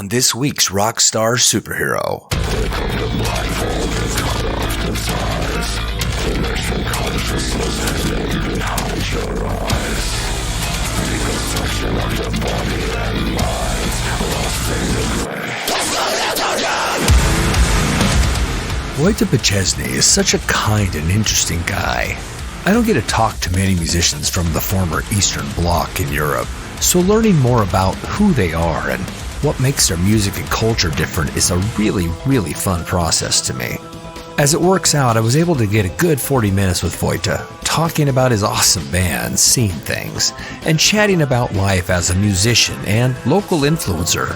on this week's Rockstar Superhero. Vojta Pačesný is such a kind and interesting guy. I don't get to talk to many musicians from the former Eastern Bloc in Europe, so learning more about who they are and what makes their music and culture different is a really, really fun process to me. As it works out, I was able to get a good 40 minutes with Vojta, talking about his awesome band, Seeing Things, and chatting about life as a musician and local influencer.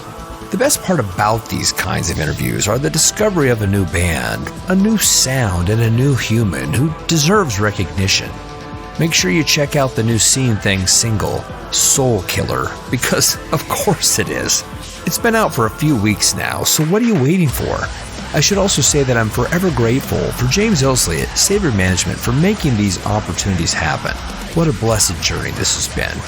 The best part about these kinds of interviews are the discovery of a new band, a new sound, and a new human who deserves recognition. Make sure you check out the new Seeing Things single, Soulkiller, because of course it is. It's been out for a few weeks now, so what are you waiting for? I should also say that I'm forever grateful for James Illsley at Saviour Management for making these opportunities happen. What a blessed journey this has been.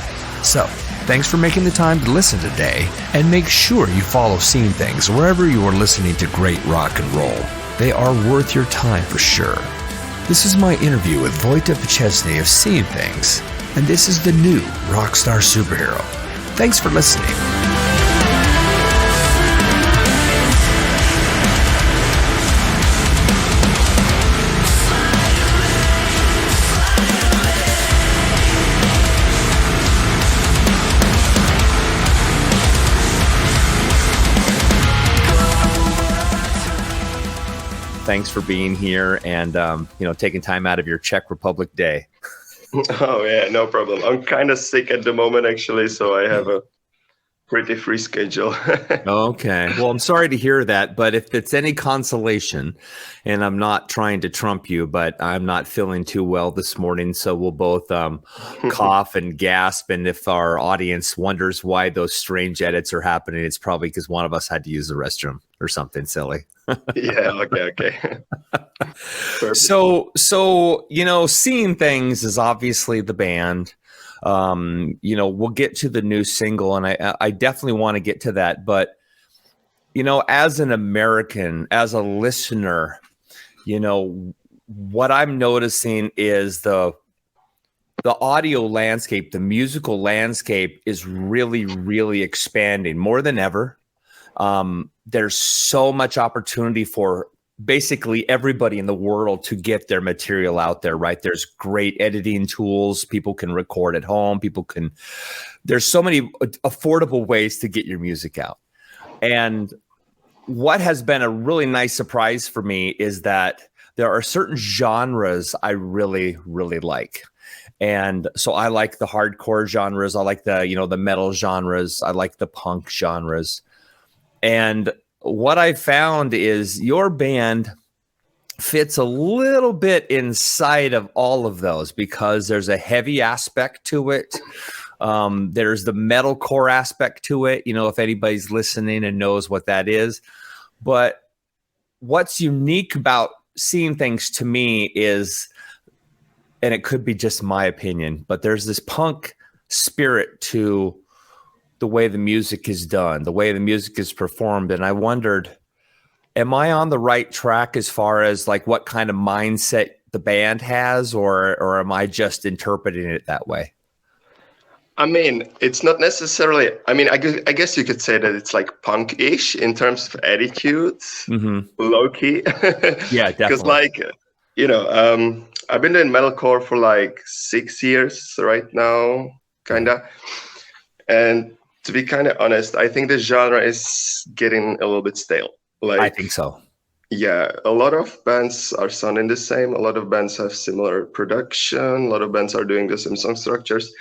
So, thanks for making the time to listen today, and make sure you follow Seeing Things wherever you are listening to great rock and roll. They are worth your time for sure. This is my interview with Vojta Pačesný of Seeing Things, and this is the new Rockstar Superhero. Thanks for listening. Thanks for being here and, taking time out of your Czech Republic day. Oh, yeah, no problem. I'm kind of sick at the moment, actually, so I have a pretty free schedule. Okay. Well, I'm sorry to hear that, but if it's any consolation, and I'm not trying to trump you, but I'm not feeling too well this morning, so we'll both cough and gasp, and if our audience wonders why those strange edits are happening, it's probably because one of us had to use the restroom or something silly. Yeah, okay. So Seeing Things is obviously the band. We'll get to the new single, and I definitely want to get to that. But, as an American, as a listener, what I'm noticing is the audio landscape, the musical landscape is really, really expanding more than ever. There's so much opportunity for basically everybody in the world to get their material out there, right? There's great editing tools. People can record at home. There's so many affordable ways to get your music out. And what has been a really nice surprise for me is that there are certain genres I really, really like. And so I like the hardcore genres. I like the metal genres. I like the punk genres. And what I found is your band fits a little bit inside of all of those because there's a heavy aspect to it. There's the metalcore aspect to it, if anybody's listening and knows what that is. But what's unique about Seeing Things to me is, and it could be just my opinion, but there's this punk spirit to the way the music is done, the way the music is performed. And I wondered, am I on the right track as far as like what kind of mindset the band has, or am I just interpreting it that way? I mean, it's not necessarily, I guess you could say that it's like punk-ish in terms of attitude, low-key. Yeah, definitely. Because I've been doing metalcore for like 6 years right now, kind of. And to be kind of honest, I think the genre is getting a little bit stale. I think so. Yeah, a lot of bands are sounding the same. A lot of bands have similar production. A lot of bands are doing the same song structures,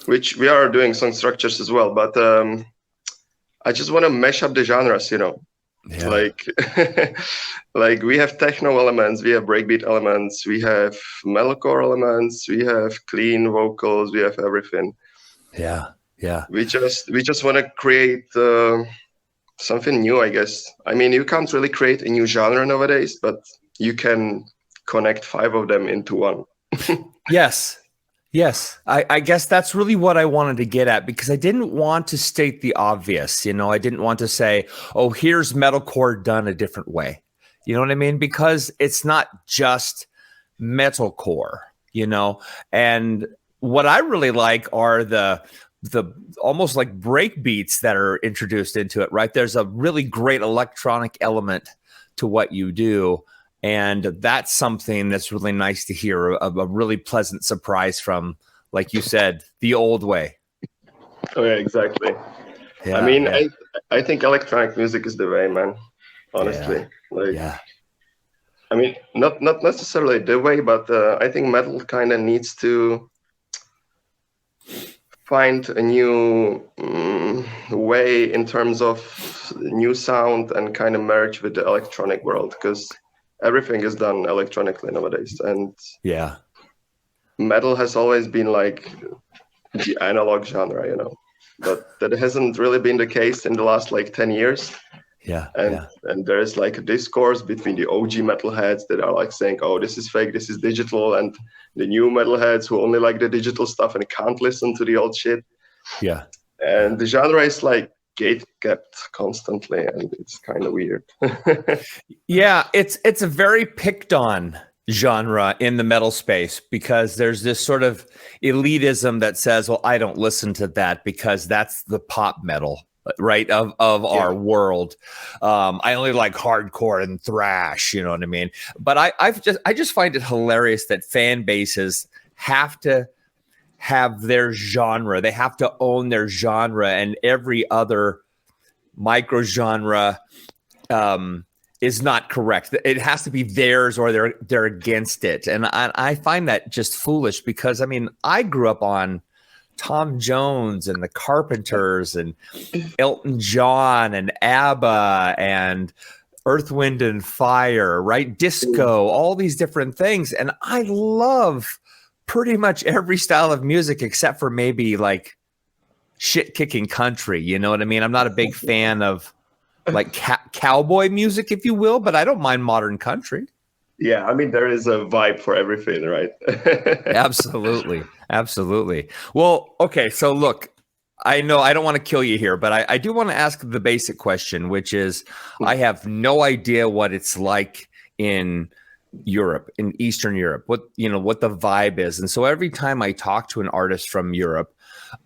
which we are doing song structures as well. But I just want to mash up the genres, Yeah. Like we have techno elements, we have breakbeat elements, we have metalcore elements, we have clean vocals, we have everything. Yeah. We just want to create something new, I guess. You can't really create a new genre nowadays, but you can connect 5 of them into one. Yes. Yes, I guess that's really what I wanted to get at, because I didn't want to state the obvious. You know, I didn't want to say, oh, here's metalcore done a different way. You know what I mean? Because it's not just metalcore, you know. And what I really like are the almost like break beats that are introduced into it, right? There's a really great electronic element to what you do. And that's something that's really nice to hear, a really pleasant surprise from, like you said, the old way. Oh yeah, exactly. Yeah, I mean, yeah. I think electronic music is the way, man. Honestly, like, Yeah. I mean, not necessarily the way, but I think metal kind of needs to find a new way in terms of new sound and kind of merge with the electronic world, because everything is done electronically nowadays, and Yeah. metal has always been like the analog genre, you know, but that hasn't really been the case in the last like 10 years. Yeah. And there's like a discourse between the OG metalheads that are like saying, oh, this is fake, this is digital, and the new metalheads who only like the digital stuff and can't listen to the old shit. Yeah. And the genre is like gate kept constantly, and it's kind of weird. Yeah, it's a very picked on genre in the metal space, because there's this sort of elitism that says, well, I don't listen to that because that's the pop metal, right, of our world. I only like hardcore and thrash, you know what I mean? But I just find it hilarious that fan bases have to have their genre. They have to own their genre, and every other micro genre is not correct. It has to be theirs, or they're against it. And I find that just foolish, because I mean, I grew up on Tom Jones and the Carpenters and Elton John and ABBA and Earth, Wind and Fire, right? Disco, all these different things. And I love pretty much every style of music except for maybe like shit kicking country. You know what I mean? I'm not a big fan of like cowboy music, if you will, but I don't mind modern country. Yeah, I mean, there is a vibe for everything, right? Absolutely. Absolutely. Well, okay. So look, I know I don't want to kill you here, but I do want to ask the basic question, which is, I have no idea what it's like in Europe, in Eastern Europe, what the vibe is. And so every time I talk to an artist from Europe,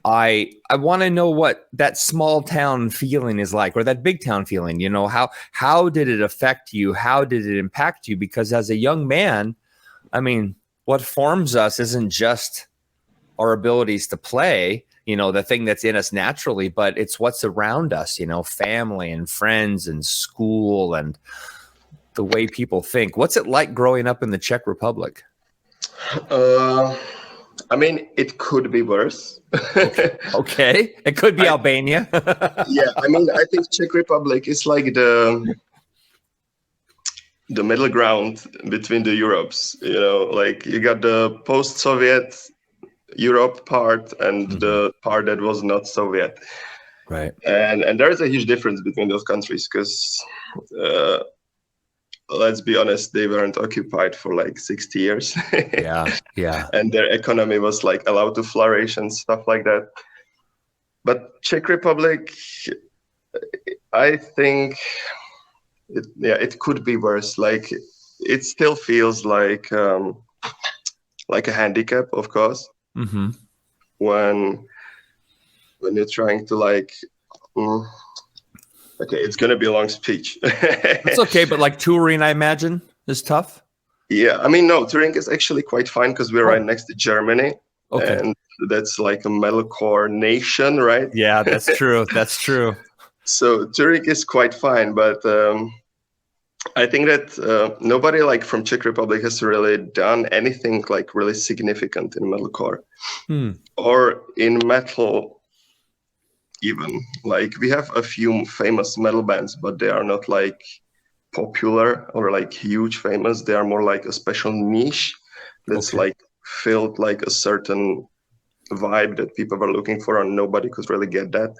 I want to know what that small town feeling is like, or that big town feeling. You know, how did it affect you? How did it impact you? Because as a young man, I mean, what forms us isn't just our abilities to play, you know, the thing that's in us naturally, but it's what's around us, you know, family and friends and school and the way people think. What's it like growing up in the Czech Republic? I mean, it could be worse. Okay. It could be Albania. Yeah, I mean, I think Czech Republic is like the middle ground between the Europes, you know, like you got the post-Soviet Europe part and the part that was not Soviet. Right. And there's a huge difference between those countries, because let's be honest, they weren't occupied for like 60 years. Yeah. And their economy was like allowed to flourish and stuff like that. But Czech Republic, I think, it could be worse. Like, it still feels like a handicap, of course. Mm-hmm. When you're trying to like. Okay, it's going to be a long speech. It's okay, but like touring, I imagine, is tough. Yeah, I mean, no, touring is actually quite fine because we're right next to Germany. Okay. And that's like a metalcore nation, right? Yeah, that's true. That's true. So touring is quite fine, but I think that nobody like from Czech Republic has really done anything like really significant in metalcore or in metal. Even like we have a few famous metal bands, but they are not like popular or like huge famous. They are more like a special niche that's like filled like a certain vibe that people were looking for, and nobody could really get that.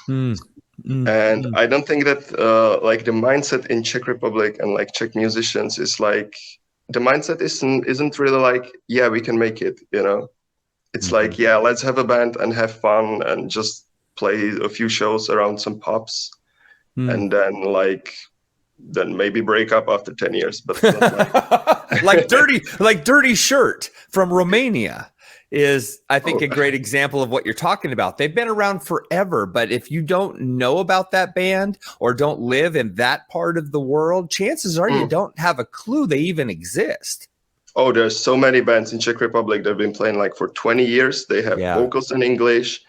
And I don't think that like the mindset in Czech Republic and like Czech musicians is like, the mindset isn't really like, yeah, we can make it, you know. It's like, yeah, let's have a band and have fun and just play a few shows around some pubs, and then maybe break up after 10 years. But not like Dirty Shirt from Romania is, I think, a great example of what you're talking about. They've been around forever, but if you don't know about that band or don't live in that part of the world, chances are you don't have a clue they even exist. Oh, there's so many bands in Czech Republic that have been playing like for 20 years. They have vocals in English,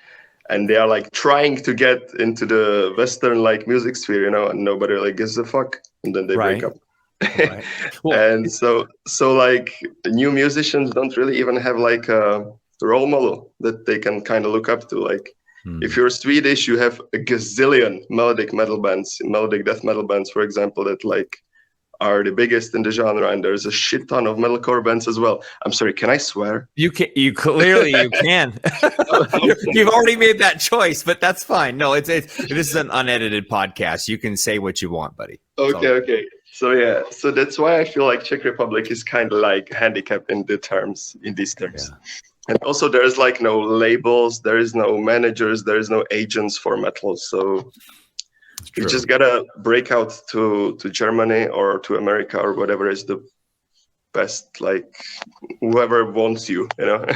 and they are like trying to get into the Western like music sphere, you know, and nobody like gives a fuck, and then they break up. Right. Well, and so like new musicians don't really even have like a role model that they can kind of look up to. Like if you're Swedish, you have a gazillion melodic metal bands, melodic death metal bands, for example, that like are the biggest in the genre, and there's a shit ton of metalcore bands as well. I'm sorry, can I swear? You can. You clearly you can. You've already made that choice, but that's fine. No, this is an unedited podcast. You can say what you want, buddy. Okay. So yeah, so that's why I feel like Czech Republic is kind of like handicapped in these terms. Yeah. And also there's like no labels, there is no managers, there is no agents for metal. So you just gotta break out to Germany or to America or whatever is the best, like whoever wants you, you know?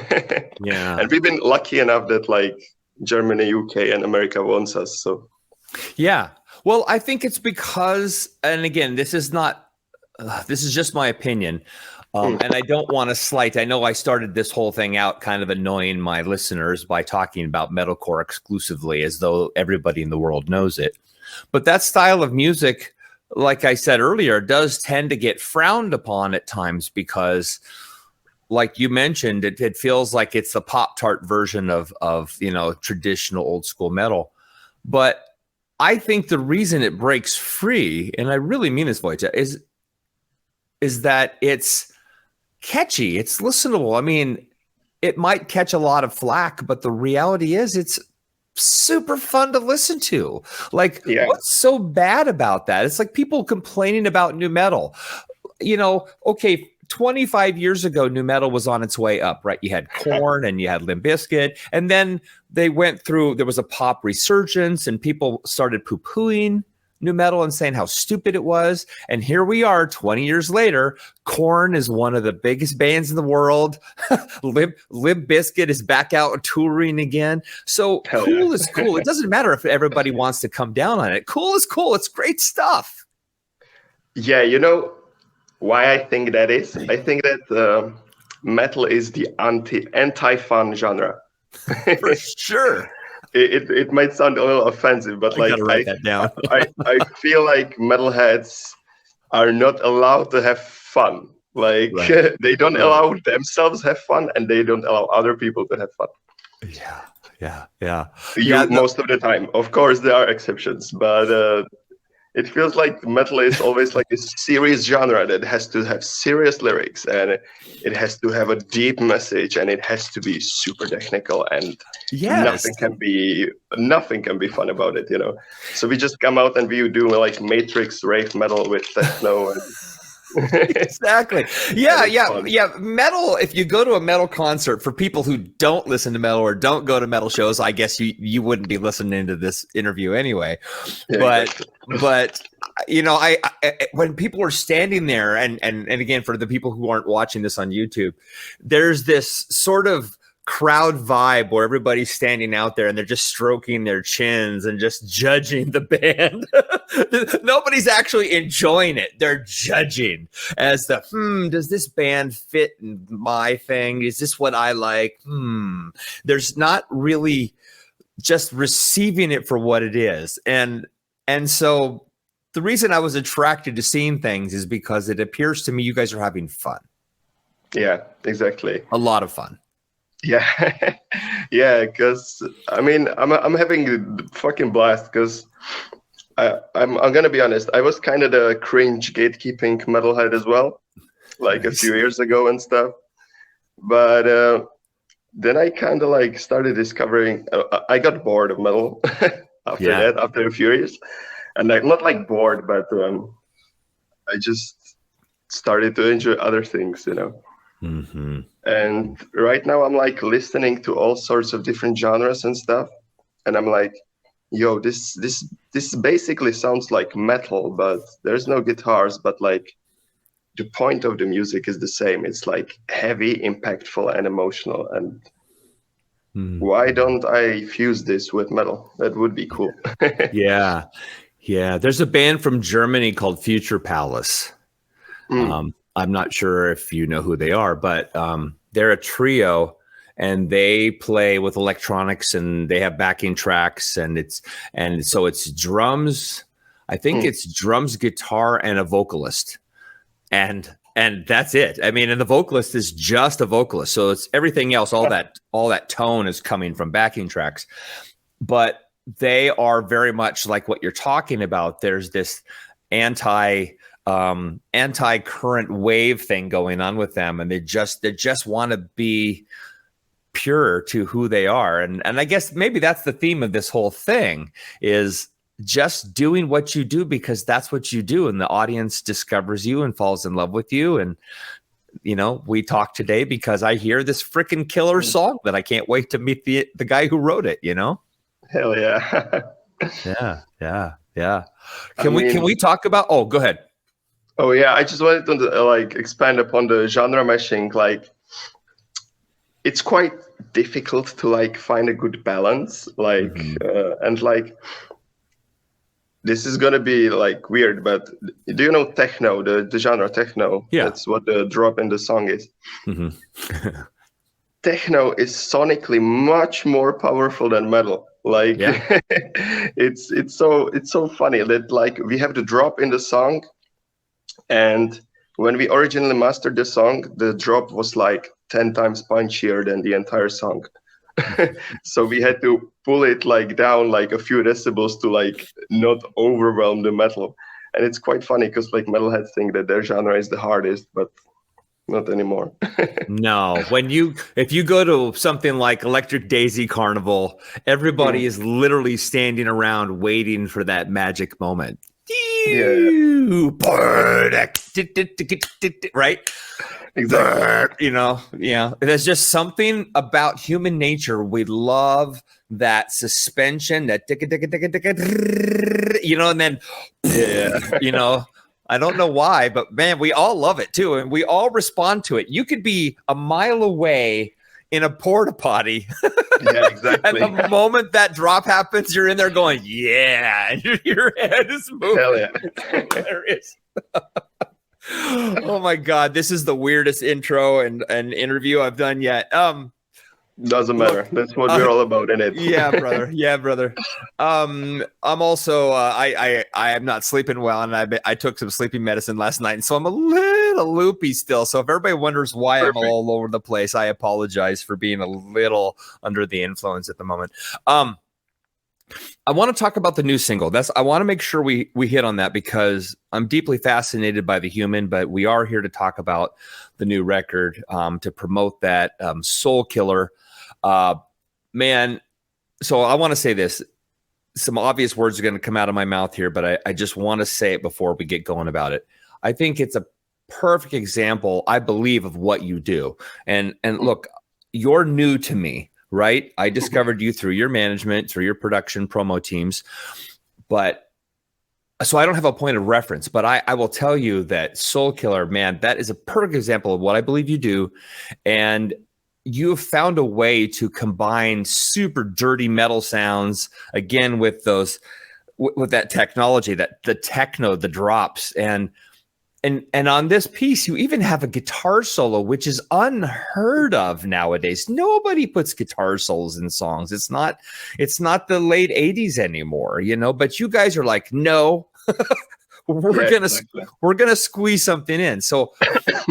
Yeah. And we've been lucky enough that like Germany, UK, and America wants us. So yeah. Well, I think it's because, and again, this is just my opinion. And I don't want to slight. I know I started this whole thing out kind of annoying my listeners by talking about metalcore exclusively as though everybody in the world knows it. But that style of music, like I said earlier, does tend to get frowned upon at times because, like you mentioned, it feels like it's the Pop-Tart version of traditional old school metal. But I think the reason it breaks free, and I really mean this, Vojta, is that it's catchy, it's listenable. I mean, it might catch a lot of flack, but the reality is it's super fun to listen to. Like, what's so bad about that? It's like people complaining about new metal. You know, okay, 25 years ago, new metal was on its way up, right? You had Korn and you had Limp Bizkit, and then there was a pop resurgence and people started poo-pooing new metal and saying how stupid it was. And here we are 20 years later, Korn is one of the biggest bands in the world. Limp Bizkit is back out touring again. So cool is cool. It doesn't matter if everybody wants to come down on it. Cool is cool. It's great stuff. Yeah, you know why I think that is? I think that metal is the anti-fun genre. For sure. It might sound a little offensive, but I feel like metalheads are not allowed to have fun. Like they don't allow themselves have fun, and they don't allow other people to have fun. Yeah. Most of the time, of course, there are exceptions, but it feels like metal is always like a serious genre that has to have serious lyrics, and it has to have a deep message, and it has to be super technical, and nothing can be fun about it, you know. So we just come out and we do like Matrix rave metal with techno and exactly. Yeah. Metal, if you go to a metal concert, for people who don't listen to metal or don't go to metal shows, I guess you wouldn't be listening to this interview anyway. But you know, I when people are standing there and again, for the people who aren't watching this on YouTube, there's this sort of crowd vibe where everybody's standing out there and they're just stroking their chins and just judging the band. Nobody's actually enjoying it. They're judging as does this band fit in my thing? Is this what I like? There's not really just receiving it for what it is. And so the reason I was attracted to seeing things is because it appears to me you guys are having fun. Yeah, exactly. A lot of fun. Yeah, yeah. Because I mean, I'm having a fucking blast. Because I'm gonna be honest. I was kind of the cringe gatekeeping metalhead as well, like a few years ago and stuff. But then I kind of like started discovering. I got bored of metal after a few years, and I'm not like bored, but I just started to enjoy other things, you know. Mm-hmm. And right now I'm like listening to all sorts of different genres and stuff, and I'm like, yo, this basically sounds like metal, but there's no guitars, but like the point of the music is the same. It's like heavy, impactful, and emotional. And why don't I fuse this with metal? That would be cool. Yeah. There's a band from Germany called Future Palace. I'm not sure if you know who they are, but they're a trio, and they play with electronics, and they have backing tracks, and so it's drums. I think it's drums, guitar, and a vocalist, and that's it. I mean, and the vocalist is just a vocalist, so it's everything else. All that tone is coming from backing tracks, but they are very much like what you're talking about. There's this anti-current wave thing going on with them, and they just want to be pure to who they are, and I guess maybe that's the theme of this whole thing, is just doing what you do because that's what you do, and the audience discovers you and falls in love with you. And we talk today because I hear this freaking killer song that I can't wait to meet the guy who wrote it. Hell yeah. Yeah. Can we talk about? Oh, go ahead. Oh yeah, I just wanted to expand upon the genre meshing. Like, it's quite difficult to find a good balance. And this is gonna be weird, but do you know techno? The genre techno? Yeah, that's what the drop in the song is. Mm-hmm. Techno is sonically much more powerful than metal. It's so funny that we have the drop in the song. And when we originally mastered the song, the drop was 10 times punchier than the entire song. So we had to pull it down a few decibels to not overwhelm the metal. And it's quite funny because metalheads think that their genre is the hardest, but not anymore. No, if you go to something like Electric Daisy Carnival, everybody is literally standing around waiting for that magic moment. Yeah. Right? Exactly. There's just something about human nature. We love that suspension, that and then I don't know why, but man, we all love it too, and we all respond to it. You could be a mile away in a porta potty. Yeah, exactly. And the moment that drop happens, you're in there going, yeah, and your head is moving. Hell yeah. It's hilarious. Oh my God, this is the weirdest intro and interview I've done yet. Doesn't matter. That's what we're all about in it. Yeah, brother. I'm also I am not sleeping well, and I took some sleeping medicine last night, and so I'm a little loopy still. So if everybody wonders why I'm all over the place, I apologize for being a little under the influence at the moment. I want to talk about the new single. I want to make sure we hit on that because I'm deeply fascinated by the human, but we are here to talk about the new record, to promote that, Soulkiller. Man, so I want to say this. Some obvious words are going to come out of my mouth here, but I just want to say it before we get going about it. I think it's a perfect example, I believe, of what you do. And look, you're new to me. Right? I discovered you through your management, through your production promo teams. But so I don't have a point of reference, but I will tell you that Soulkiller, man, that is a perfect example of what I believe you do. And you have found a way to combine super dirty metal sounds again with that technology, that the techno, the drops, and on this piece, you even have a guitar solo, which is unheard of nowadays. Nobody puts guitar solos in songs. It's not the late 80s anymore, but you guys are like, no, we're gonna squeeze something in. So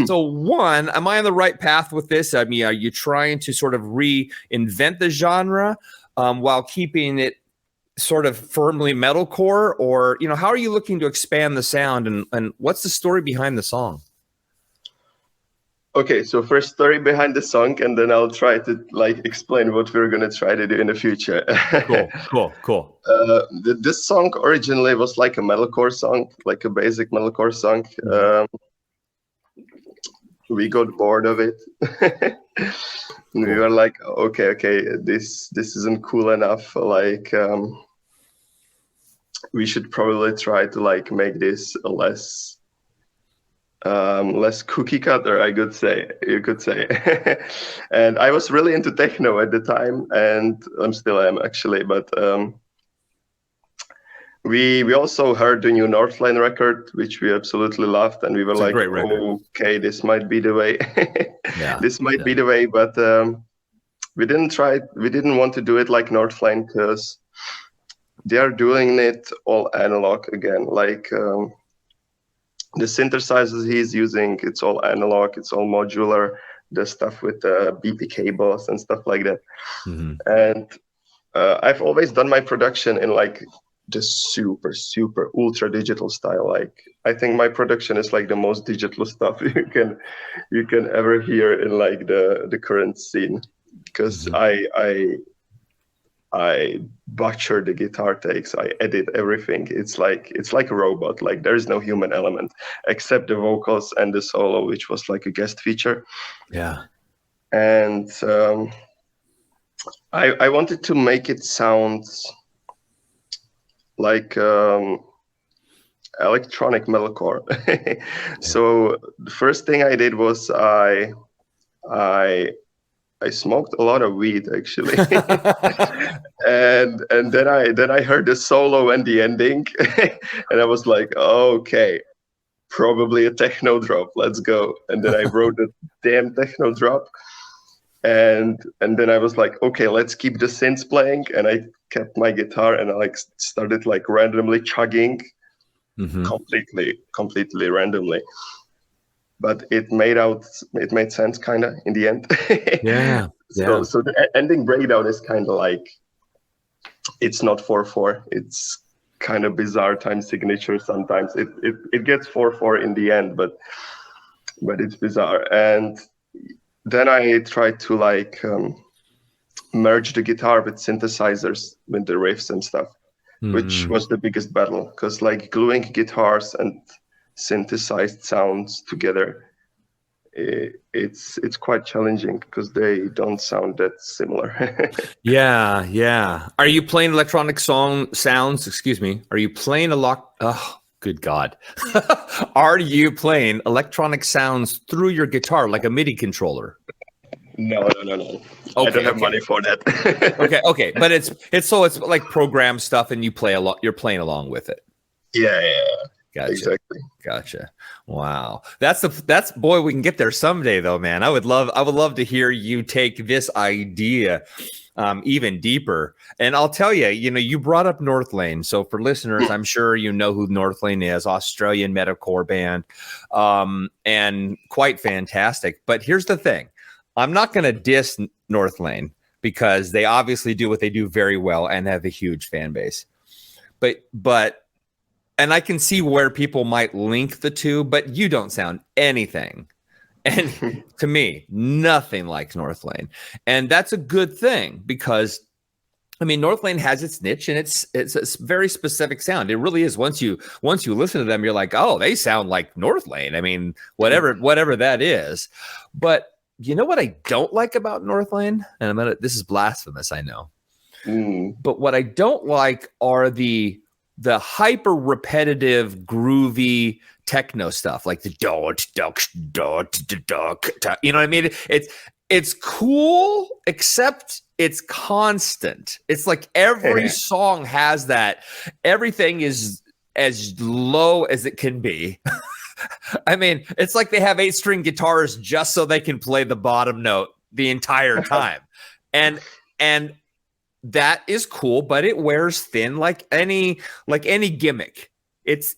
one, am I on the right path with this? I mean, are you trying to sort of reinvent the genre while keeping it sort of firmly metalcore, or how are you looking to expand the sound, and what's the story behind the song? Okay, so first, story behind the song, and then I'll try to explain what we're gonna try to do in the future. Cool. This song originally was like a metalcore song, like a basic metalcore song. we got bored of it. We were like, okay, this isn't cool enough. Like, we should probably try to like make this a less cookie cutter, you could say. And I was really into techno at the time, and I'm still am actually, but we also heard the new Northlane record, which we absolutely loved, and we were like, okay, this might be the way. This might be the way, but we didn't want to do it like Northlane, because they are doing it all analog again. Like the synthesizers he's using, it's all analog, it's all modular, the stuff with the BP cables and stuff like that. Mm-hmm. And I've always done my production in like the super ultra digital style. Like, I think my production is like the most digital stuff you can ever hear in like the current scene, because mm-hmm. I butcher the guitar takes, I edit everything. It's like a robot. Like, there is no human element except the vocals and the solo, which was like a guest feature. Yeah. And I wanted to make it sound like electronic metalcore. So the first thing I did was I smoked a lot of weed, actually. and then I heard the solo and the ending, and I was like, okay, probably a techno drop, let's go. And then I wrote a damn techno drop, and then I was like, okay, let's keep the synths playing, and I kept my guitar, and I like started like randomly chugging, mm-hmm. completely randomly. But it made sense kind of in the end. Yeah. So the ending breakdown is kind of like, it's not 4/4. It's kind of bizarre time signature sometimes. It gets 4/4 in the end, but it's bizarre. And then I tried to like merge the guitar with synthesizers, with the riffs and stuff, which was the biggest battle, because like gluing guitars and synthesized sounds together, it's quite challenging because they don't sound that similar. Yeah. Are you playing electronic sounds? Excuse me. Are you playing a lot? Oh, good God. Are you playing electronic sounds through your guitar like a MIDI controller? No. Okay, I don't have money for that. Okay. But it's like program stuff, and you're playing along with it. Yeah. Gotcha. Exactly. Gotcha. Wow. That's boy, we can get there someday though, man. I would love to hear you take this idea even deeper. And I'll tell you, you brought up Northlane. So for listeners, I'm sure you know who Northlane is, Australian metalcore band, and quite fantastic. But here's the thing. I'm not going to diss Northlane because they obviously do what they do very well and have a huge fan base. But and I can see where people might link the two, but you don't sound anything. And to me, nothing like Northlane. And that's a good thing because, I mean, Northlane has its niche and it's a very specific sound. It really is. Once you listen to them, you're like, oh, they sound like Northlane. I mean, whatever that is. But you know what I don't like about Northlane? And this is blasphemous, I know. But what I don't like are the hyper repetitive, groovy techno stuff, like the you know what I mean? It's cool, except it's constant. It's like every song has that. Everything is as low as it can be. I mean, it's like they have 8-string guitars just so they can play the bottom note the entire time. And that is cool, but it wears thin like any gimmick. It's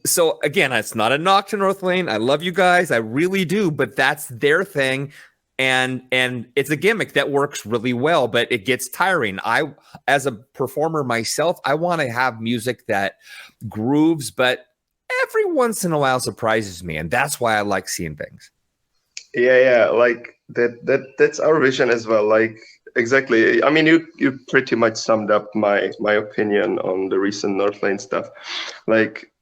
so again, it's not a knock to Northlane. I love you guys, I really do, but that's their thing, and it's a gimmick that works really well, but it gets tiring. I, as a performer myself, I want to have music that grooves, but every once in a while surprises me, and that's why I like seeing things. Yeah, like that's our vision as well. Like, exactly. I mean, you pretty much summed up my opinion on the recent Northlane stuff. Like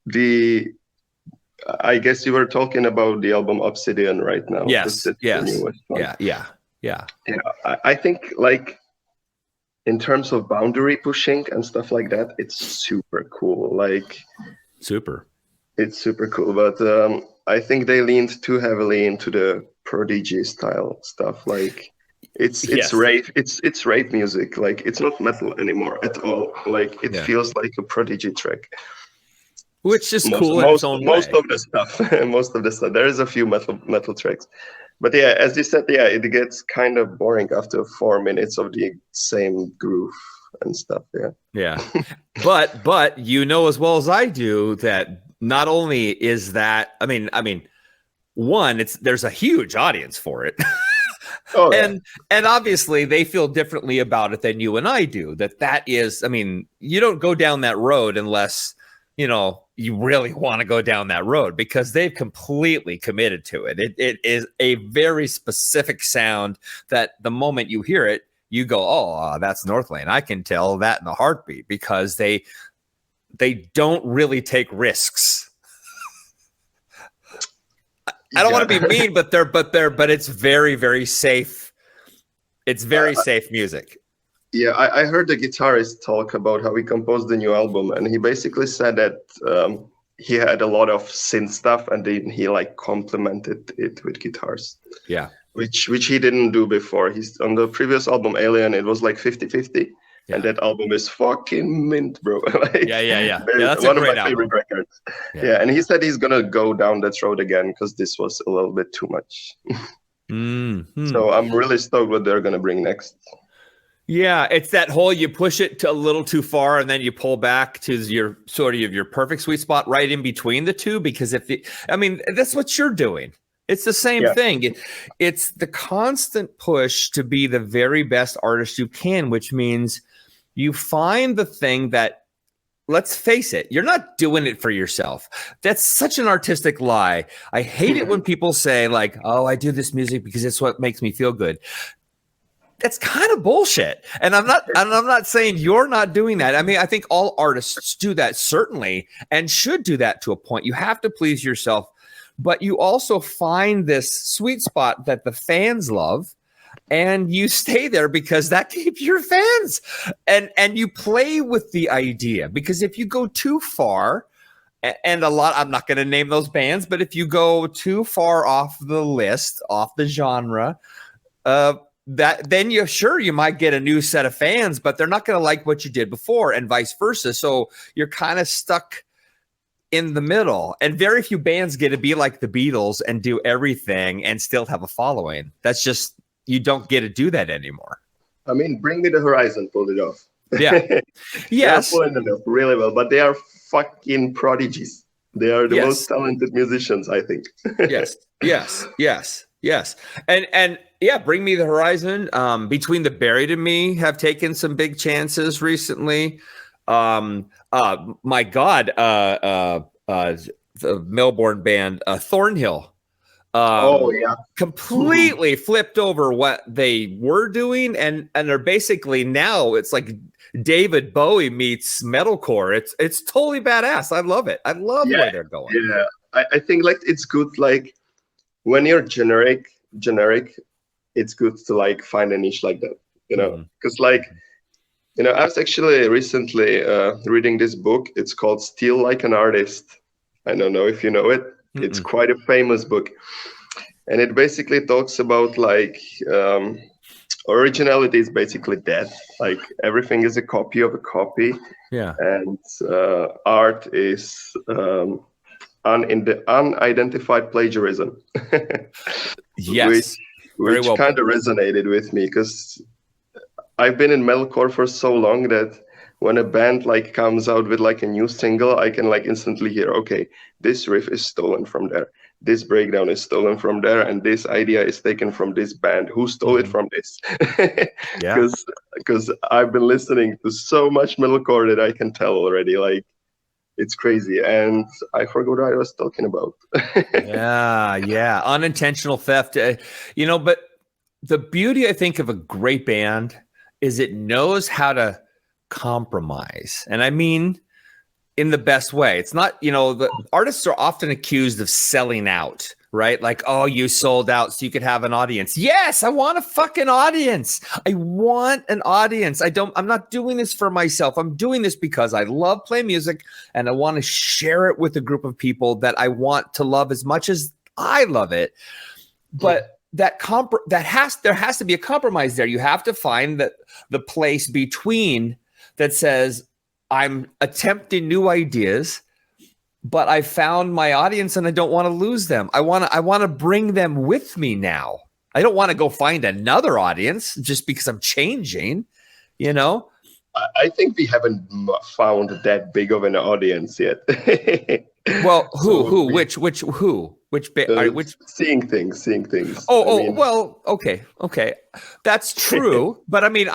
I guess you were talking about the album Obsidian right now. Yes. The newest one. Yeah. I think like in terms of boundary pushing and stuff like that, it's super cool. Like it's super cool. But I think they leaned too heavily into the Prodigy style stuff. Like it's rave music. Like it's not metal anymore at all. Like it feels like a Prodigy track. Which is cool in its own way. Most of the stuff. There is a few metal tracks. But yeah, as you said, it gets kind of boring after 4 minutes of the same groove and stuff. Yeah. But you know as well as I do that not only is that, I mean, one, there's a huge audience for it. And obviously they feel differently about it than you and I do. That is, I mean, you don't go down that road unless, you know, you really want to go down that road because they've completely committed to it. It is a very specific sound that the moment you hear it, you go, oh, that's Northlane. I can tell that in a heartbeat because they don't really take risks. I don't want to be mean, but it's very, very safe. It's very safe music. Yeah, I heard the guitarist talk about how he composed the new album, and he basically said that he had a lot of synth stuff, and then he like complemented it with guitars. Yeah, which he didn't do before. He's on the previous album, Alien. It was like 50-50, and that album is fucking mint, bro. Like, yeah. That's one a great of my favorite album. records. Yeah, and he said he's gonna go down that road again because this was a little bit too much. So I'm really stoked what they're gonna bring next. Yeah, it's that whole you push it to a little too far and then you pull back to your sort of your perfect sweet spot right in between the two. Because that's what you're doing. It's the same thing. It's the constant push to be the very best artist you can, which means you find the thing that, let's face it, you're not doing it for yourself. That's such an artistic lie. I hate it when people say like, oh, I do this music because it's what makes me feel good. That's kind of bullshit. And I'm not saying you're not doing that. I mean, I think all artists do that certainly and should do that to a point. You have to please yourself, but you also find this sweet spot that the fans love and you stay there because that keeps your fans and you play with the idea, because if you go too far and I'm not going to name those bands, but if you go too far off the list, off the genre, then you might get a new set of fans, but they're not going to like what you did before and vice versa. So you're kind of stuck in the middle, and very few bands get to be like the Beatles and do everything and still have a following. That's just, you don't get to do that anymore. I mean, Bring Me the Horizon pulled it off. Yeah. Yes. They're pulling it off really well, but they are fucking prodigies. They are the most talented musicians, I think. Yes. And yeah, Bring Me the Horizon. Between the Buried and Me have taken some big chances recently. My God, the Melbourne band Thornhill. Completely flipped over what they were doing, and they're basically now it's like David Bowie meets metalcore. It's totally badass. I love it. I love where they're going. Yeah, I think like it's good, like when you're generic, it's good to like find a niche like that, you know, because like, you know, I was actually recently reading this book. It's called Steal Like an Artist. I don't know if you know it. It's quite a famous book, and it basically talks about like originality is basically dead. Like everything is a copy of a copy. Yeah. And art is unidentified plagiarism. Yes. Which kind of resonated with me because I've been in metalcore for so long that when a band like comes out with like a new single, I can like instantly hear, okay, this riff is stolen from there. This breakdown is stolen from there, and this idea is taken from this band. Who stole it from this? Because I've been listening to so much metalcore that I can tell already. Like, it's crazy, and I forgot what I was talking about. Yeah, unintentional theft. But the beauty, I think, of a great band is it knows how to compromise, and I mean in the best way. It's not, the artists are often accused of selling out, right? Like, oh, you sold out so you could have an audience. Yes, I want a fucking audience. I want an audience. I'm not doing this for myself. I'm doing this because I love playing music and I want to share it with a group of people that I want to love as much as I love it. But there has to be a compromise there. You have to find the place between that says, I'm attempting new ideas, but I found my audience and I don't want to lose them. I want to bring them with me now. I don't want to go find another audience just because I'm changing, I think we haven't found that big of an audience yet. Well, which seeing things. Well, okay, that's true. But I mean,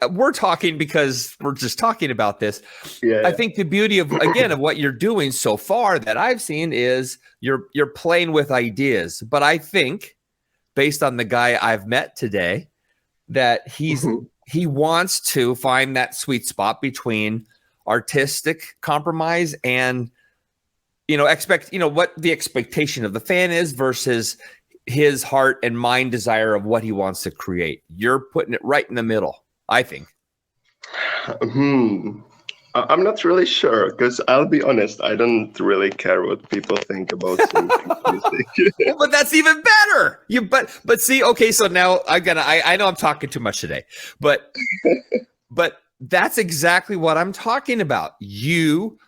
we're talking because we're just talking about this. Yeah. I think the beauty of what you're doing so far that I've seen is you're playing with ideas. But I think, based on the guy I've met today, that he wants to find that sweet spot between artistic compromise and what the expectation of the fan is versus his heart and mind desire of what he wants to create. You're putting it right in the middle, I think. I'm not really sure, because I'll be honest, I don't really care what people think about music. Well, but that's even better. But see, okay, so now I know I'm talking too much today, but that's exactly what I'm talking about. You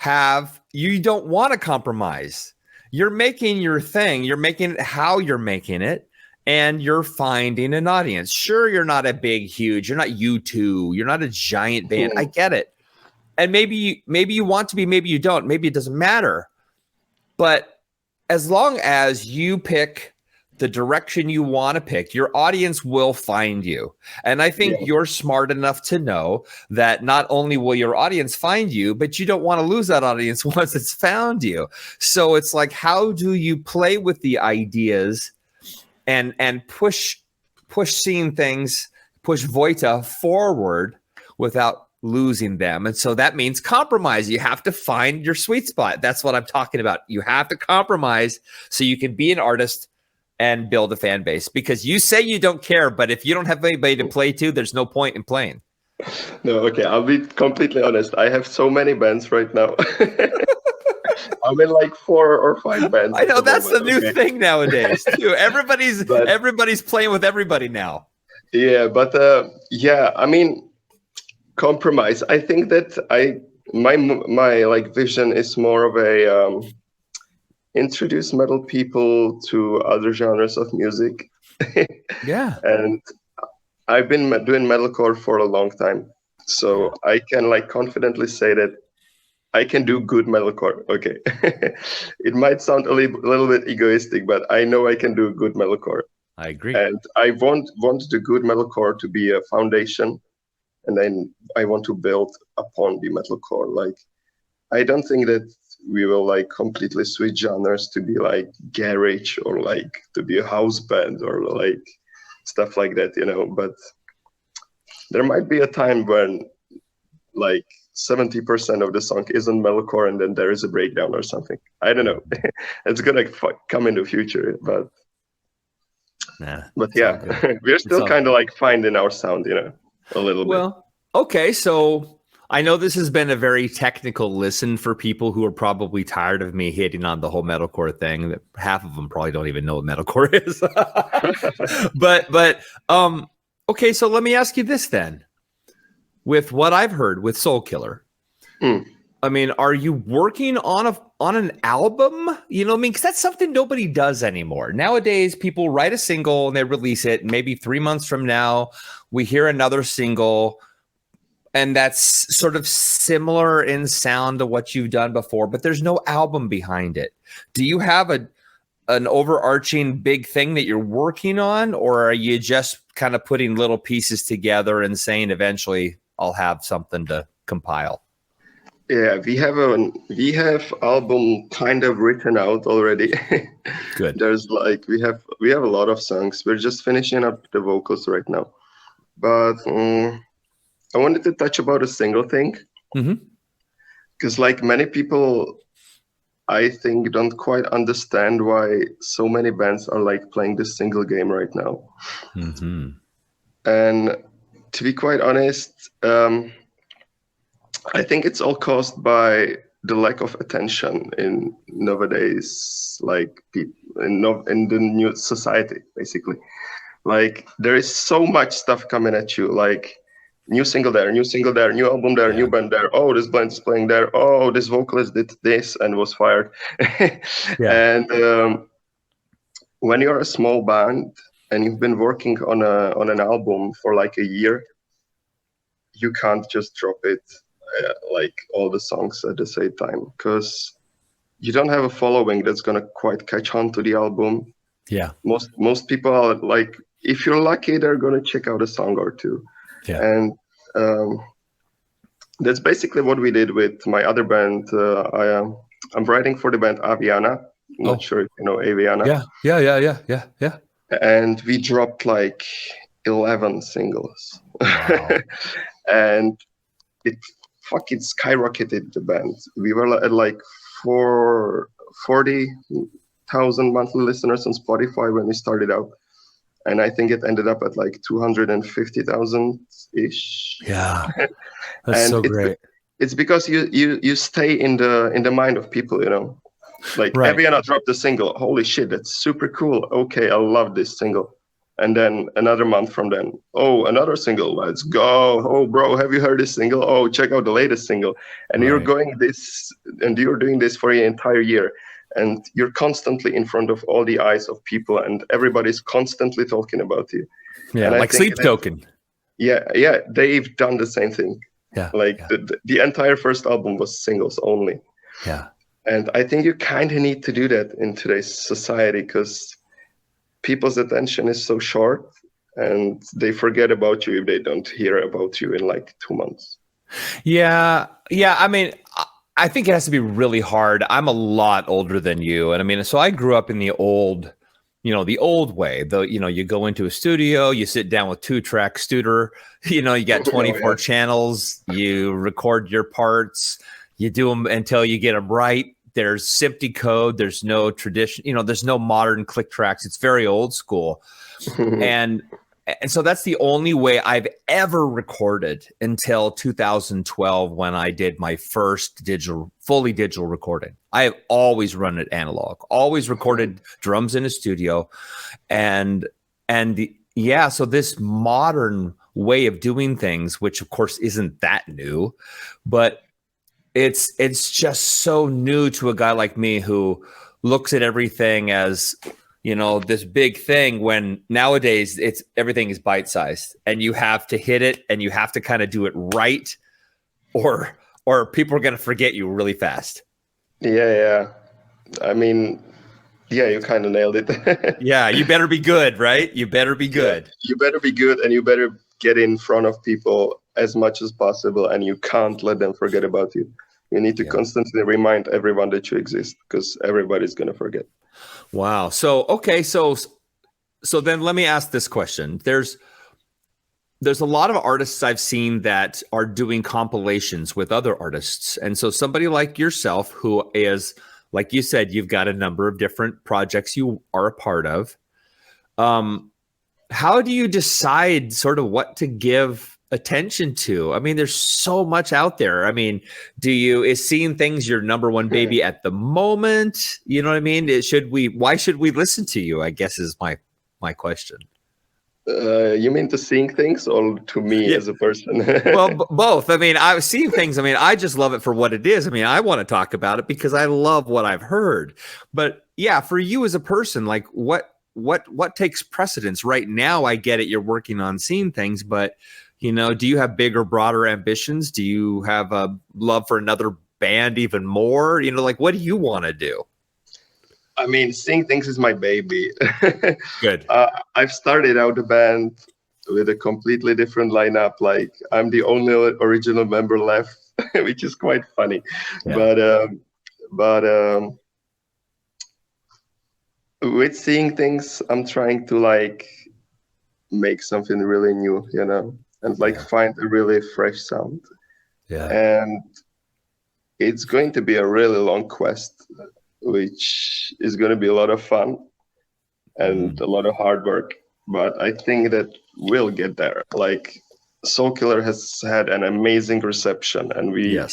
don't want to compromise. You're making your thing. You're making it how you're making it, and you're finding an audience. Sure, you're not a big, huge. You're not U2. You're not a giant band. I get it. And maybe you want to be. Maybe you don't. Maybe it doesn't matter. But as long as you pick the direction you want to pick, your audience will find you. And I think you're smart enough to know that not only will your audience find you, but you don't want to lose that audience once it's found you. So it's like, how do you play with the ideas and push seeing things, push Vojta forward without losing them? And so that means compromise. You have to find your sweet spot. That's what I'm talking about. You have to compromise so you can be an artist and build a fan base, because you say you don't care, but if you don't have anybody to play to, there's no point in playing. No, okay, I'll be completely honest. I have so many bands right now. I'm in like 4 or 5 bands. I know that's the new thing nowadays too. Everybody's playing with everybody now. Yeah, but I mean, compromise. I think that my like vision is more of a introduce metal people to other genres of music. Yeah. And I've been doing metalcore for a long time, so I can like confidently say that I can do good metalcore. Okay. It might sound a little bit egoistic, but I know I can do good metalcore. I agree. And I want the good metalcore to be a foundation, and then I want to build upon the metalcore. Like, I don't think that we will like completely switch genres to be like garage or like to be a house band or like stuff like that, but there might be a time when like 70% of the song isn't metalcore and then there is a breakdown or something. I don't know. It's gonna come in the future, but yeah, we're still kind of like finding our sound, a little bit. Well, okay, so I know this has been a very technical listen for people who are probably tired of me hitting on the whole metalcore thing. That half of them probably don't even know what metalcore is. but okay, so let me ask you this then. With what I've heard with Soulkiller, I mean, are you working on an album? Because that's something nobody does anymore. Nowadays, people write a single and they release it, and maybe 3 months from now, we hear another single. And that's sort of similar in sound to what you've done before, but there's no album behind it. Do you have an overarching big thing that you're working on, or are you just kind of putting little pieces together and saying eventually I'll have something to compile? Yeah, we have album kind of written out already. Good. There's like we have a lot of songs. We're just finishing up the vocals right now, but I wanted to touch about a single thing. because like many people, I think, don't quite understand why so many bands are like playing this single game right now. Mm-hmm. And to be quite honest, I think it's all caused by the lack of attention in nowadays, like people in the new society, basically. Like there is so much stuff coming at you, like new single there, new album there, new band there. Oh, this band is playing there. Oh, this vocalist did this and was fired. And when you're a small band and you've been working on an album for like a year, you can't just drop it like all the songs at the same time, because you don't have a following that's gonna quite catch on to the album. Yeah. Most people are like, if you're lucky, they're gonna check out a song or two. Yeah. And that's basically what we did with my other band. I'm writing for the band Aviana. I'm not sure if you know Aviana. Yeah. And we dropped like 11 singles. Wow. And it fucking skyrocketed the band. We were at like 40,000 monthly listeners on Spotify when we started out. And I think it ended up at like 250,000 ish. Yeah, that's so great. It's because you stay in the mind of people, you know. Like Aviana dropped the single. Holy shit, that's super cool. Okay, I love this single. And then another month from then, oh, another single. Let's go. Oh, bro, have you heard this single? Oh, check out the latest single. And you're doing this for the entire year. And you're constantly in front of all the eyes of people, and everybody's constantly talking about you. Yeah, like Sleep Token. Yeah, they've done the same thing. Yeah, like the entire first album was singles only. Yeah, and I think you kind of need to do that in today's society, because people's attention is so short, and they forget about you if they don't hear about you in like 2 months. Yeah. I mean, I think it has to be really hard. I'm a lot older than you. And I mean, so I grew up in the old way. You go into a studio, you sit down with 2-track Studer, you got 24 channels, you record your parts, you do them until you get them right. There's SMPTE code. There's no tradition, there's no modern click tracks. It's very old school. And so that's the only way I've ever recorded until 2012, when I did my first fully digital recording. I have always run it analog, always recorded drums in a studio. So this modern way of doing things, which of course isn't that new, but it's just so new to a guy like me who looks at everything as this big thing, when nowadays everything is bite-sized, and you have to hit it, and you have to kind of do it right, or people are going to forget you really fast. Yeah. I mean, you kind of nailed it. Yeah, you better be good, right? You better be good. Yeah, you better be good, and you better get in front of people as much as possible, and you can't let them forget about you. You need to constantly remind everyone that you exist, because everybody's going to forget. Wow. So, okay. So then let me ask this question. There's a lot of artists I've seen that are doing compilations with other artists. And so somebody like yourself, who is, like you said, you've got a number of different projects you are a part of. How do you decide sort of what to give attention to? I mean, there's so much out there. I mean, is Seeing Things your number one baby at the moment? You know what I mean? Why should we listen to you, I guess, is my question. You mean to Seeing Things, or to me as a person? Well, both. I mean, I was Seeing Things. I mean, I just love it for what it is. I mean, I want to talk about it because I love what I've heard. But yeah, for you as a person, like what takes precedence right now? I get it. You're working on Seeing Things, but do you have bigger, broader ambitions? Do you have a love for another band even more? Like, what do you want to do? I mean, Seeing Things is my baby. Good. I've started out the band with a completely different lineup. Like, I'm the only original member left, which is quite funny. Yeah. But with Seeing Things, I'm trying to like make something really new, and like find a really fresh sound. Yeah. And it's going to be a really long quest, which is going to be a lot of fun and a lot of hard work. But I think that we'll get there. Like, Soulkiller has had an amazing reception, and we're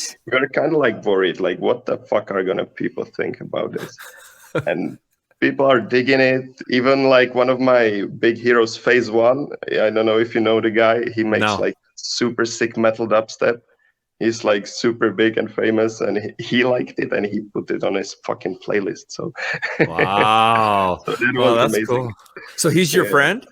kind of like worried, like, what the fuck are gonna people think about this? And people are digging it. Even like one of my big heroes, Phase One. I don't know if you know the guy. He makes like super sick metal dubstep. He's like super big and famous, and he liked it, and he put it on his fucking playlist. So wow, so that was that's amazing. Cool. So he's your friend?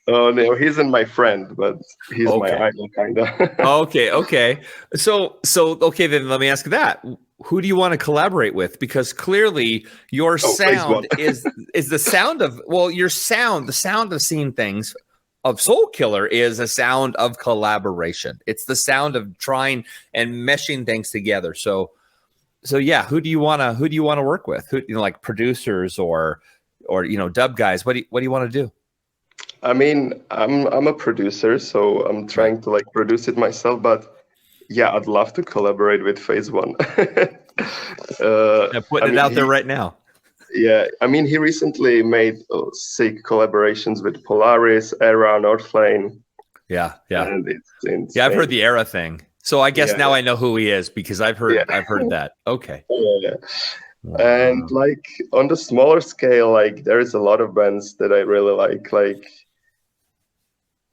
Oh no, he isn't my friend, but he's my idol, kind of. Okay. So okay, then let me ask that: who do you want to collaborate with? Because clearly your sound is the sound of your sound. The sound of seeing things. Of Soulkiller is a sound of collaboration. It's the sound of trying and meshing things together. So yeah, who do you want to work with? Who, like producers or dub guys? What do you want to do? I mean, I'm a producer, so I'm trying to like produce it myself. But yeah, I'd love to collaborate with Phase One. Putting it out there right now. Yeah, I mean, he recently made sick collaborations with Polaris, Era, Northlane. Yeah. And it's insane. Yeah, I've heard the Era thing. So I guess now I know who he is because I've heard that. Okay. Yeah. And like on the smaller scale, like there is a lot of bands that I really like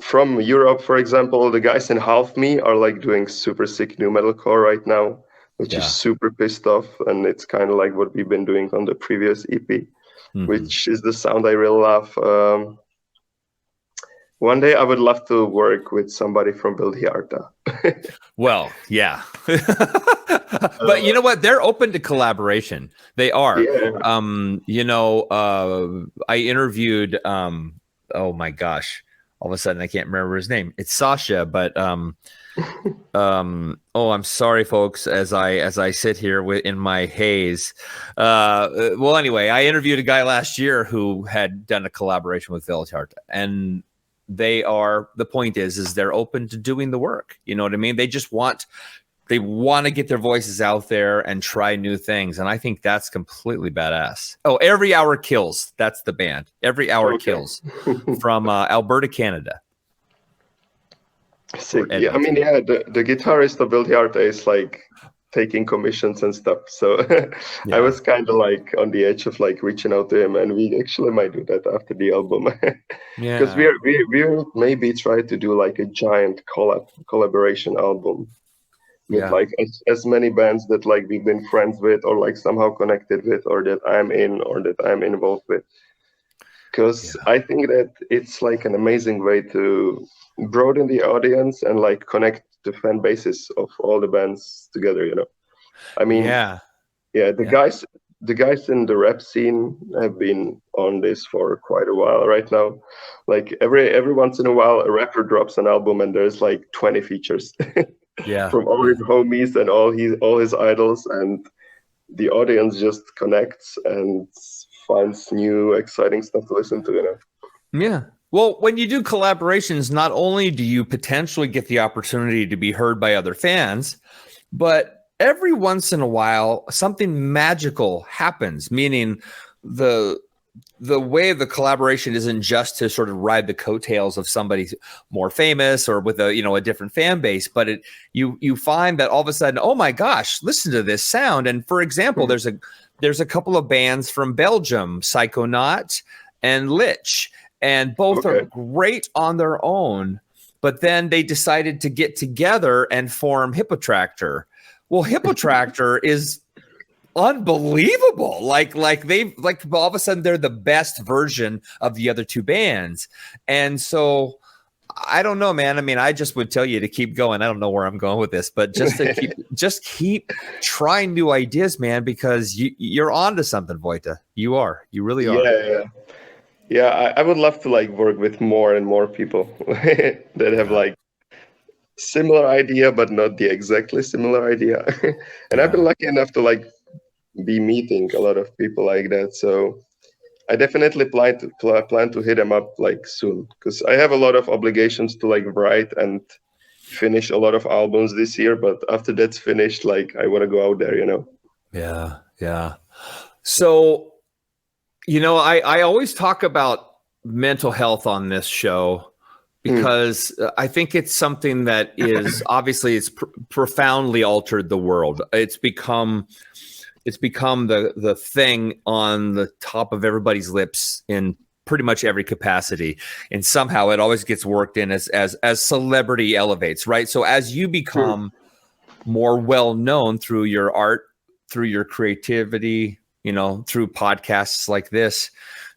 from Europe, for example, the guys in Half Me are like doing super sick new metalcore right now, which is super pissed off, and it's kind of like what we've been doing on the previous EP, which is the sound I really love. One day I would love to work with somebody from Vojta. Well, yeah. But you know what? They're open to collaboration. They are. Yeah. I interviewed oh my gosh. All of a sudden I can't remember his name. It's Sasha, but I'm sorry, folks, as I sit here in my haze. Well, anyway, I interviewed a guy last year who had done a collaboration with Vojta, and the point is they're open to doing the work. You know what I mean? They just want to get their voices out there and try new things. And I think that's completely badass. Oh, Every Hour Kills. That's the band. Every Hour Kills from Alberta, Canada. Yeah, I mean, the guitarist of Vojta is like taking commissions and stuff. So I was kind of like on the edge of like reaching out to him, and we actually might do that after the album. Because we maybe try to do like a giant collaboration album with like as many bands that like we've been friends with or like somehow connected with, or that I'm in or that I'm involved with. Because I think that it's like an amazing way to broaden the audience and like connect the fan bases of all the bands together, you know. I mean, the guys in the rap scene have been on this for quite a while right now. Like every once in a while a rapper drops an album and there's like 20 features from all his homies and all his idols, and the audience just connects and finds new exciting stuff to listen to, you know. Yeah. Well, when you do collaborations, not only do you potentially get the opportunity to be heard by other fans, but every once in a while, something magical happens, meaning the way the collaboration isn't just to sort of ride the coattails of somebody more famous or with a different fan base, but you find that all of a sudden, oh my gosh, listen to this sound. And for example, there's a couple of bands from Belgium, Psychonaut and Lich. And both are great on their own, but then they decided to get together and form Hippotraktor. Well, Hippotraktor is unbelievable. Like all of a sudden they're the best version of the other two bands. And so I don't know, man. I mean, I just would tell you to keep going. I don't know where I'm going with this, but just keep trying new ideas, man, because you're onto something, Vojta. You really are. Yeah, I would love to like work with more and more people that have like similar idea, but not the exactly similar idea. And I've been lucky enough to like be meeting a lot of people like that. So I definitely plan to hit them up like soon, because I have a lot of obligations to like write and finish a lot of albums this year, but after that's finished, like I want to go out there, you know. Yeah. So, you know, I always talk about mental health on this show because I think it's something that is obviously it's profoundly altered the world. It's become the thing on the top of everybody's lips in pretty much every capacity, and somehow it always gets worked in as celebrity elevates, right? So as you become more well known through your art, through your creativity, you know, through podcasts like this,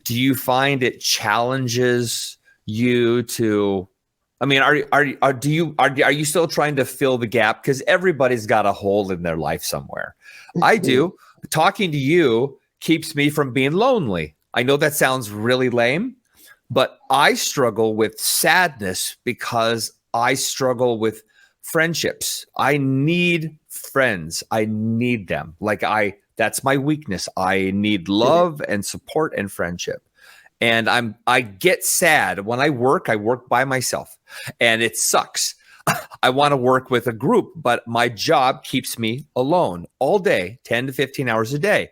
do you find it challenges you to? I mean, are you still trying to fill the gap? Because everybody's got a hole in their life somewhere. I do. Talking to you keeps me from being lonely. I know that sounds really lame, but I struggle with sadness because I struggle with friendships. I need friends. I need them. That's my weakness. I need love and support and friendship. And I get sad when I work by myself, and it sucks. I want to work with a group, but my job keeps me alone all day, 10 to 15 hours a day.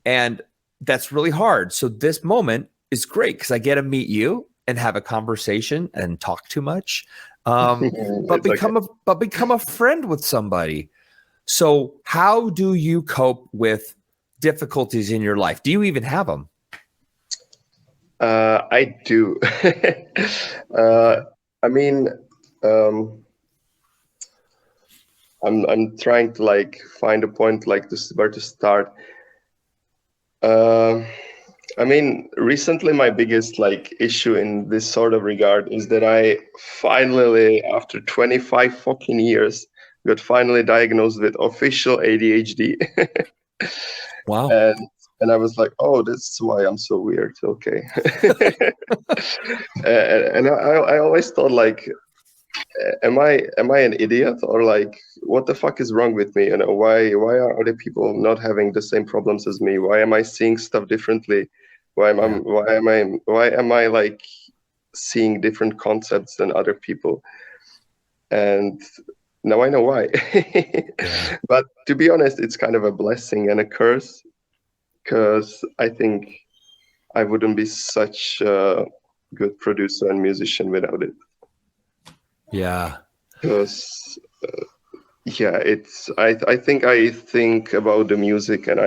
And that's really hard. So this moment is great because I get to meet you and have a conversation and talk too much, but become a friend with somebody. So how do you cope with difficulties in your life? Do you even have them? I do. I mean, I'm trying to like find a point like this where to start. I mean, recently my biggest like issue in this sort of regard is that I finally, after 25 fucking years, got finally diagnosed with official ADHD. Wow. And I was like, oh, that's why I'm so weird. Okay. and I always thought like, am I an idiot, or like, what the fuck is wrong with me? You know, why are other people not having the same problems as me? Why am I seeing stuff differently? Why am I like seeing different concepts than other people? And now I know why. But to be honest, it's kind of a blessing and a curse, because I think I wouldn't be such a good producer and musician without it. Yeah. Because it's I think about the music, and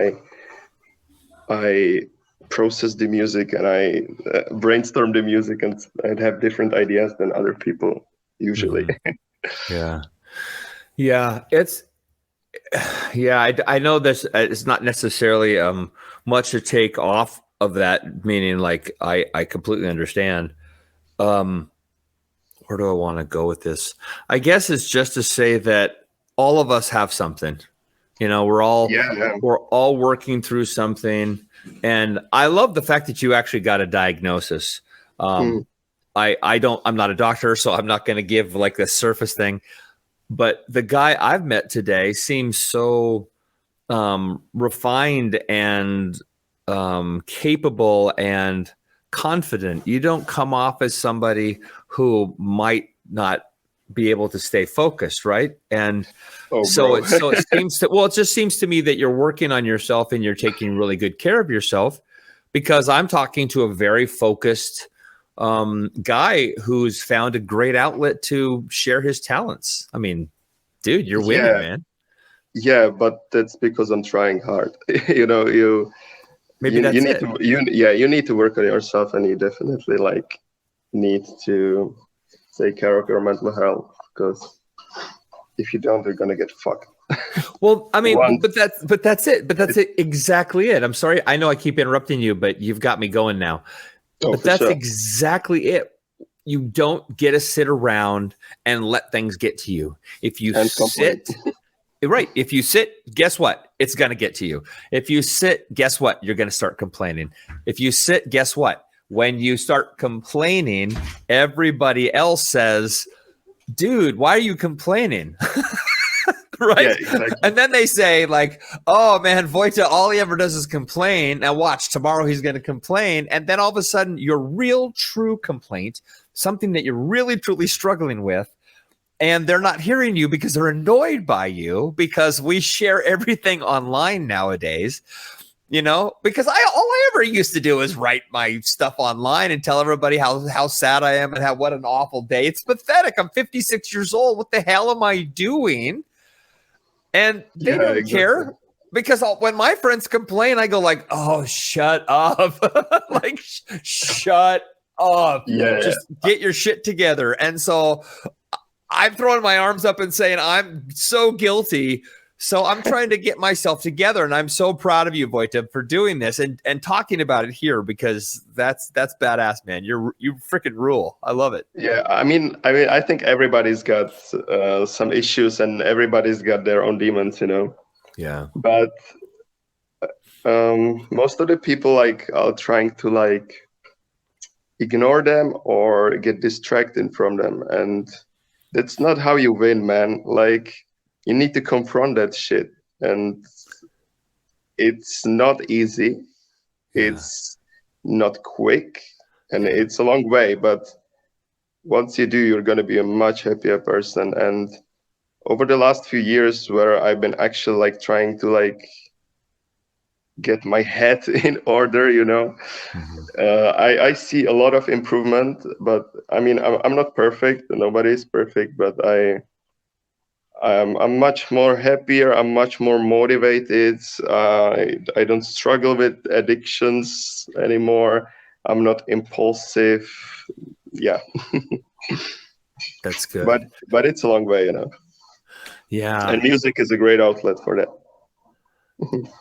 I process the music, and I brainstorm the music, and I'd have different ideas than other people usually. Mm-hmm. Yeah. I know this. It's not necessarily much to take off of that. Meaning, like I completely understand. Where do I want to go with this? I guess it's just to say that all of us have something. You know, we're all working through something, and I love the fact that you actually got a diagnosis. I'm not a doctor, so I'm not going to give like the surface thing. But the guy I've met today seems so refined and capable and confident. You don't come off as somebody who might not be able to stay focused, right? And it just seems to me that you're working on yourself and you're taking really good care of yourself, because I'm talking to a very focused guy who's found a great outlet to share his talents. I mean, dude, you're winning, man. Yeah, but that's because I'm trying hard. You need to work on yourself, and you definitely like need to take care of your mental health, because if you don't, you're gonna get fucked. Well, I mean, but that's it. But that's exactly it. I'm sorry. I know I keep interrupting you, but you've got me going now. But that's exactly it. You don't get to sit around and let things get to you. If you sit, right? If you sit, guess what? It's going to get to you. If you sit, guess what? You're going to start complaining. If you sit, guess what? When you start complaining, everybody else says, dude, why are you complaining? Right? Yeah, exactly. And then they say like, oh man, Vojta, all he ever does is complain. Now watch, tomorrow he's going to complain. And then all of a sudden your real true complaint, something that you're really truly struggling with, and they're not hearing you because they're annoyed by you, because we share everything online nowadays, because all I ever used to do is write my stuff online and tell everybody how sad I am and what an awful day. It's pathetic. I'm 56 years old. What the hell am I doing? And they don't care, because when my friends complain, I go like, oh, shut up. Like, shut up. Just get your shit together. And so I'm throwing my arms up and saying, I'm so guilty. So I'm trying to get myself together. And I'm so proud of you, Vojta, for doing this and talking about it here, because that's badass, man. You freaking rule. I love it. Yeah. I mean, I think everybody's got some issues and everybody's got their own demons, Yeah. But most of the people are trying to ignore them or get distracted from them. And that's not how you win, man. You need to confront that shit. And it's not easy. It's not quick. And it's a long way. But once you do, you're going to be a much happier person. And over the last few years, where I've been actually trying to get my head in order, I see a lot of improvement. But I mean, I'm not perfect. Nobody is perfect. But I'm much more happier. I'm much more motivated. I don't struggle with addictions anymore. I'm not impulsive. Yeah. That's good. But it's a long way, Yeah. And music is a great outlet for that.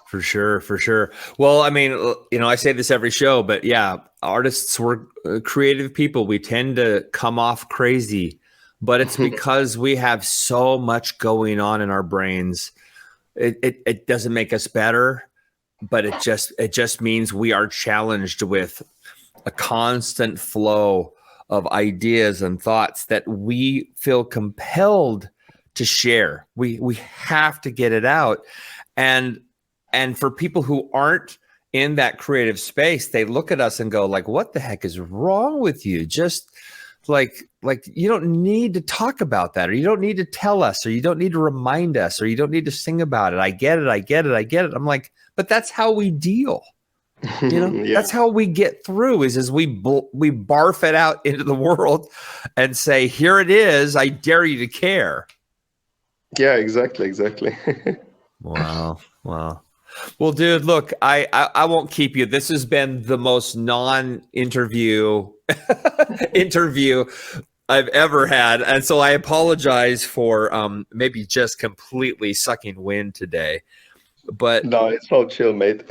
For sure. Well, I mean, I say this every show, but yeah, artists, we're creative people. We tend to come off crazy, but it's because we have so much going on in our brains. It doesn't make us better, but it just means we are challenged with a constant flow of ideas and thoughts that we feel compelled to share. We have to get it out. And for people who aren't in that creative space, they look at us and go like, what the heck is wrong with you? Just like you don't need to talk about that, or you don't need to tell us, or you don't need to remind us, or you don't need to sing about it. I get it. I'm like, but that's how we deal. That's how we get through is we barf it out into the world and say, here it is. I dare you to care. Yeah, exactly. Wow. Well, dude, look, I won't keep you. This has been the most non-interview interview I've ever had. And so I apologize for maybe just completely sucking wind today. But no, it's all chill, mate.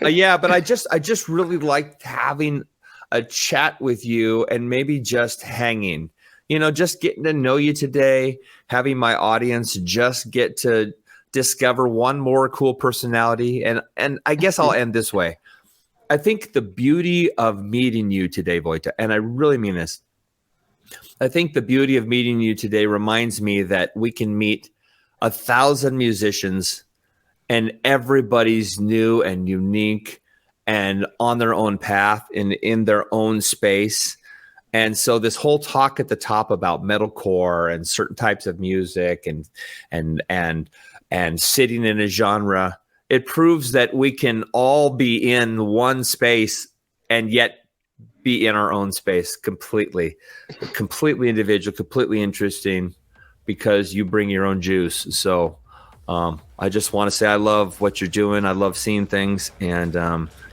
Yeah, but I just really liked having a chat with you and maybe just hanging. Just getting to know you today, having my audience just get to discover one more cool personality. And I guess I'll end this way. I think the beauty of meeting you today, Vojta, and I really mean this, I think the beauty of meeting you today reminds me that we can meet 1,000 musicians and everybody's new and unique and on their own path in their own space. And so this whole talk at the top about metalcore and certain types of music and sitting in a genre, it proves that we can all be in one space and yet be in our own space completely individual, completely interesting, because you bring your own juice. So I just want to say I love what you're doing. I love seeing things. And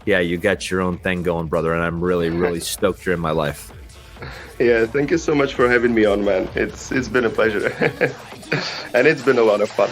you got your own thing going, brother. And I'm really, really stoked you're in my life. Yeah, thank you so much for having me on, man. It's been a pleasure. And it's been a lot of fun.